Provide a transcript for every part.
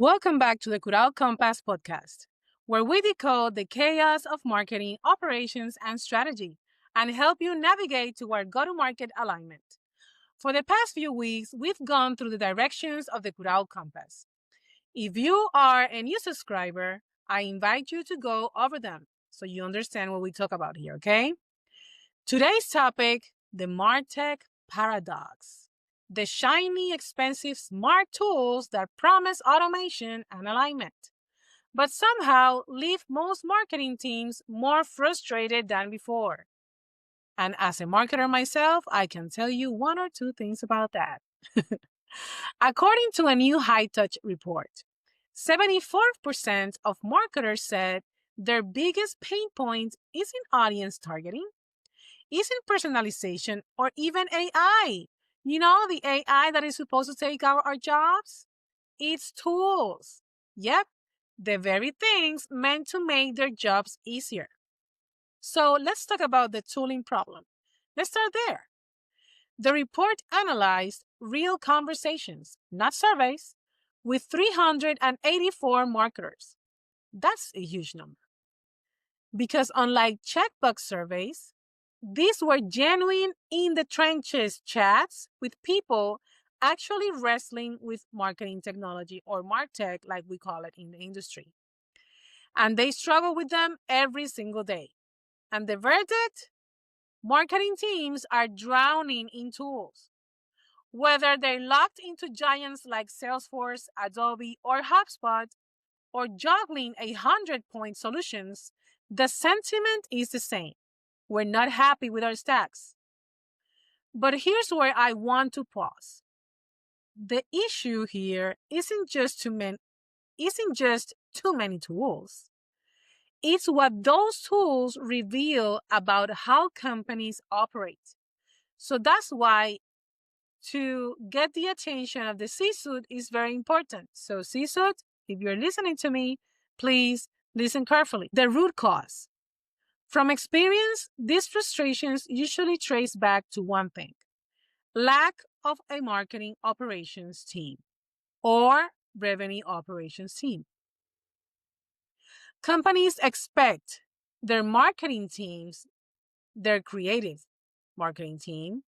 Welcome back to the Curao Compass Podcast, where we decode the chaos of marketing, operations, and strategy and help you navigate toward go-to-market alignment. For the past few weeks, we've gone through the directions of the Curao Compass. If you are a new subscriber, I invite you to go over them so you understand what we talk about here, okay? Today's topic, the martech paradox. The shiny, expensive, smart tools that promise automation and alignment, but somehow leave most marketing teams more frustrated than before. And as a marketer myself, I can tell you one or two things about that. According to a new Hightouch report, 74% of marketers said their biggest pain point isn't audience targeting, isn't personalization, or even AI. You know, the AI that is supposed to take our jobs? It's tools. Yep, the very things meant to make their jobs easier. So let's talk about the tooling problem. Let's start there. The report analyzed real conversations, not surveys, with 384 marketers. That's a huge number. Because unlike checkbox surveys, these were genuine in the trenches chats with people actually wrestling with marketing technology, or martech like we call it in the industry. And they struggle with them every single day. And the verdict? Marketing teams are drowning in tools. Whether they're locked into giants like Salesforce, Adobe, or HubSpot, or juggling 100-point solutions, the sentiment is the same. We're not happy with our stacks. But here's where I want to pause. The issue here isn't just too many tools. It's what those tools reveal about how companies operate. So that's why to get the attention of the C-suite is very important. So C-suite, if you're listening to me, please listen carefully. The root cause. From experience, these frustrations usually trace back to one thing: lack of a marketing operations team or revenue operations team. Companies expect their marketing teams, their creative marketing team,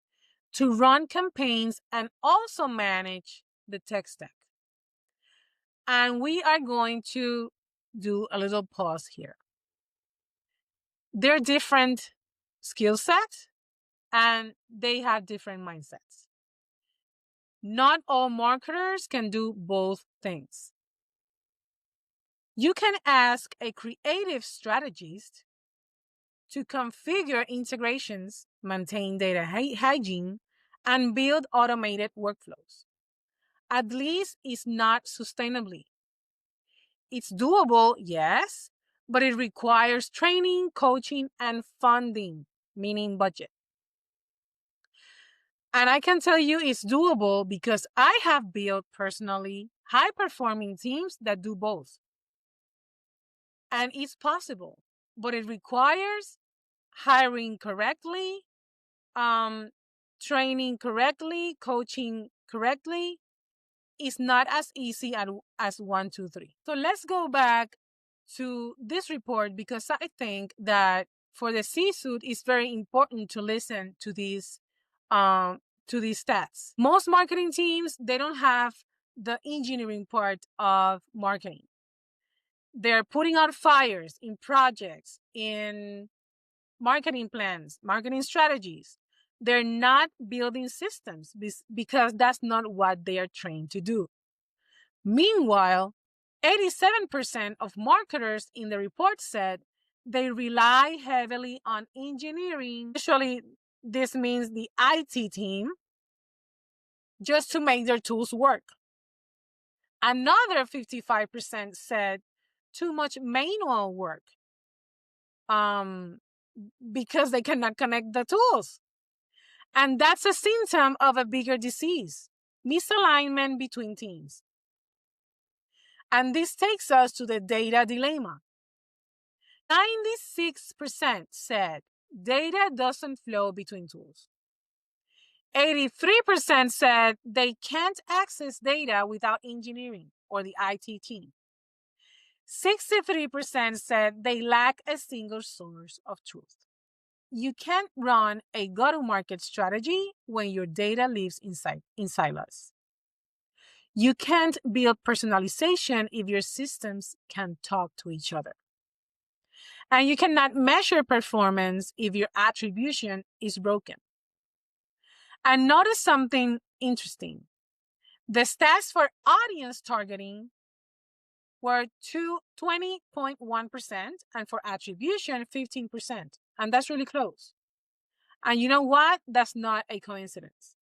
to run campaigns and also manage the tech stack. And we are going to do a little pause here. They're different skill sets and they have different mindsets. Not all marketers can do both things. You can ask a creative strategist to configure integrations, maintain data hygiene, and build automated workflows. At least it's not sustainably. It's doable, yes, but it requires training, coaching, and funding, meaning budget. And I can tell you it's doable because I have built personally high-performing teams that do both. And it's possible, but it requires hiring correctly, training correctly, coaching correctly. It's not as easy as 1, 2, 3. So let's go back to this report because I think that for the C-suite, it's very important to listen to these stats. Most marketing teams, they don't have the engineering part of marketing. They're putting out fires in projects, in marketing plans, marketing strategies. They're not building systems because that's not what they are trained to do. Meanwhile, 87% of marketers in the report said they rely heavily on engineering. Usually, this means the IT team, just to make their tools work. Another 55% said too much manual work because they cannot connect the tools. And that's a symptom of a bigger disease: misalignment between teams. And this takes us to the data dilemma. 96% said data doesn't flow between tools. 83% said they can't access data without engineering. or the IT team. 63% said they lack a single source of truth. You can't run a go-to-market strategy when your data lives in silos. You can't build personalization if your systems can't talk to each other. And you cannot measure performance if your attribution is broken. And notice something interesting. The stats for audience targeting were 20.1% and for attribution 15%. And that's really close. And you know what? That's not a coincidence.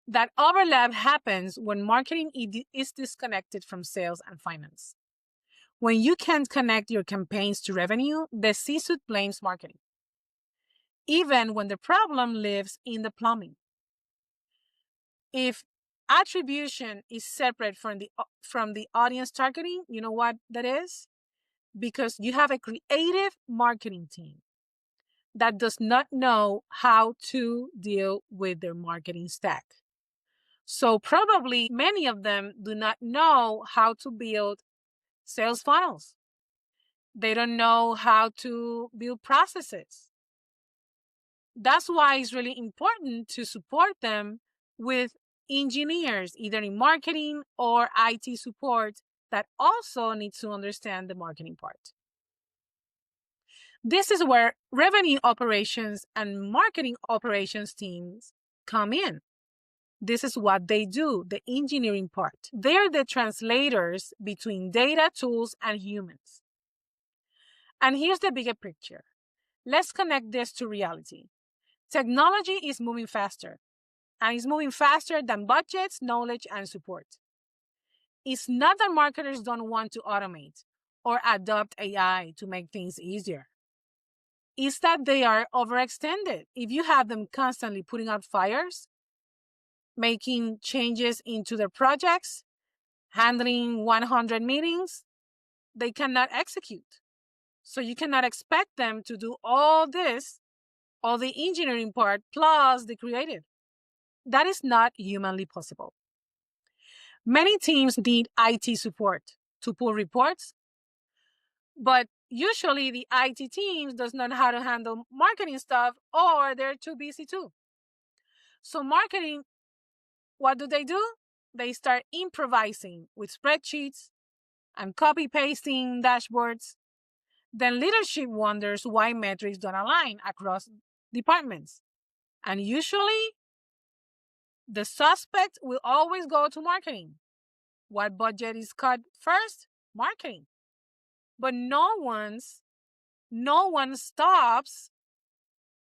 That overlap happens when marketing is disconnected from sales and finance. When you can't connect your campaigns to revenue, the C-suite blames marketing, even when the problem lives in the plumbing. If attribution is separate from the audience targeting, you know what that is? Because you have a creative marketing team that does not know how to deal with their marketing stack. So probably many of them do not know how to build sales funnels. They don't know how to build processes. That's why it's really important to support them with engineers, either in marketing or IT support, that also need to understand the marketing part. This is where revenue operations and marketing operations teams come in. This is what they do, the engineering part. They're the translators between data, tools, and humans. And here's the bigger picture. Let's connect this to reality. Technology is moving faster, and it's moving faster than budgets, knowledge, and support. It's not that marketers don't want to automate or adopt AI to make things easier. It's that they are overextended. If you have them constantly putting out fires, making changes into their projects, handling 100 meetings, they cannot execute. So you cannot expect them to do all this, all the engineering part, plus the creative. That is not humanly possible. Many teams need IT support to pull reports, but usually the IT teams does not know how to handle marketing stuff, or they're too busy too. So marketing, what do? They start improvising with spreadsheets and copy-pasting dashboards. Then leadership wonders why metrics don't align across departments. And usually, the suspect will always go to marketing. What budget is cut first? Marketing. But no one stops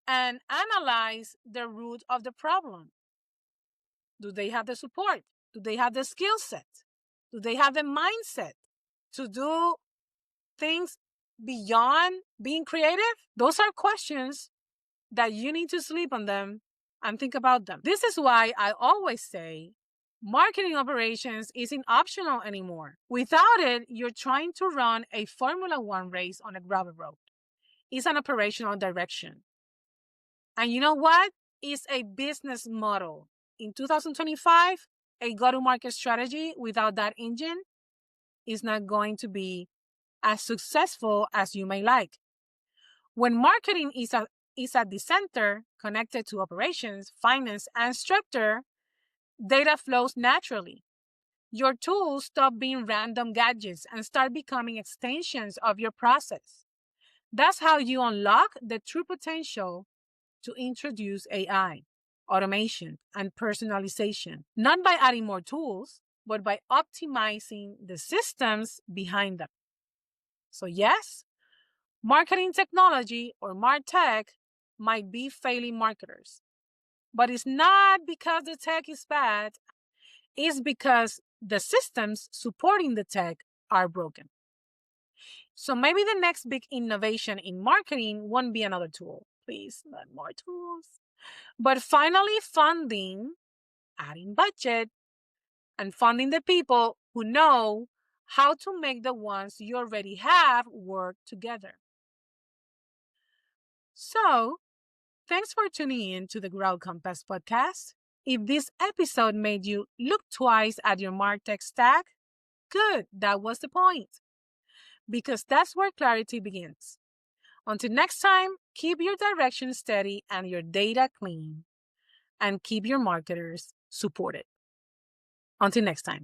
and analyze the root of the problem. Do they have the support? Do they have the skill set? Do they have the mindset to do things beyond being creative? Those are questions that you need to sleep on them and think about them. This is why I always say marketing operations isn't optional anymore. Without it, you're trying to run a Formula One race on a gravel road. It's an operational direction. And you know what? It's a business model. In 2025, a go-to-market strategy without that engine is not going to be as successful as you may like. When marketing is at the center, connected to operations, finance, and structure, data flows naturally. Your tools stop being random gadgets and start becoming extensions of your process. That's how you unlock the true potential to introduce AI, automation, and personalization, not by adding more tools, but by optimizing the systems behind them. So yes, marketing technology or martech might be failing marketers, but it's not because the tech is bad, it's because the systems supporting the tech are broken. So maybe the next big innovation in marketing won't be another tool. Please, not more tools. But finally funding, adding budget, and funding the people who know how to make the ones you already have work together. So, thanks for tuning in to the Curao Compass Podcast. If this episode made you look twice at your martech stack, Good, that was the point. Because that's where clarity begins. Until next time, keep your direction steady and your data clean. And keep your marketers supported. Until next time.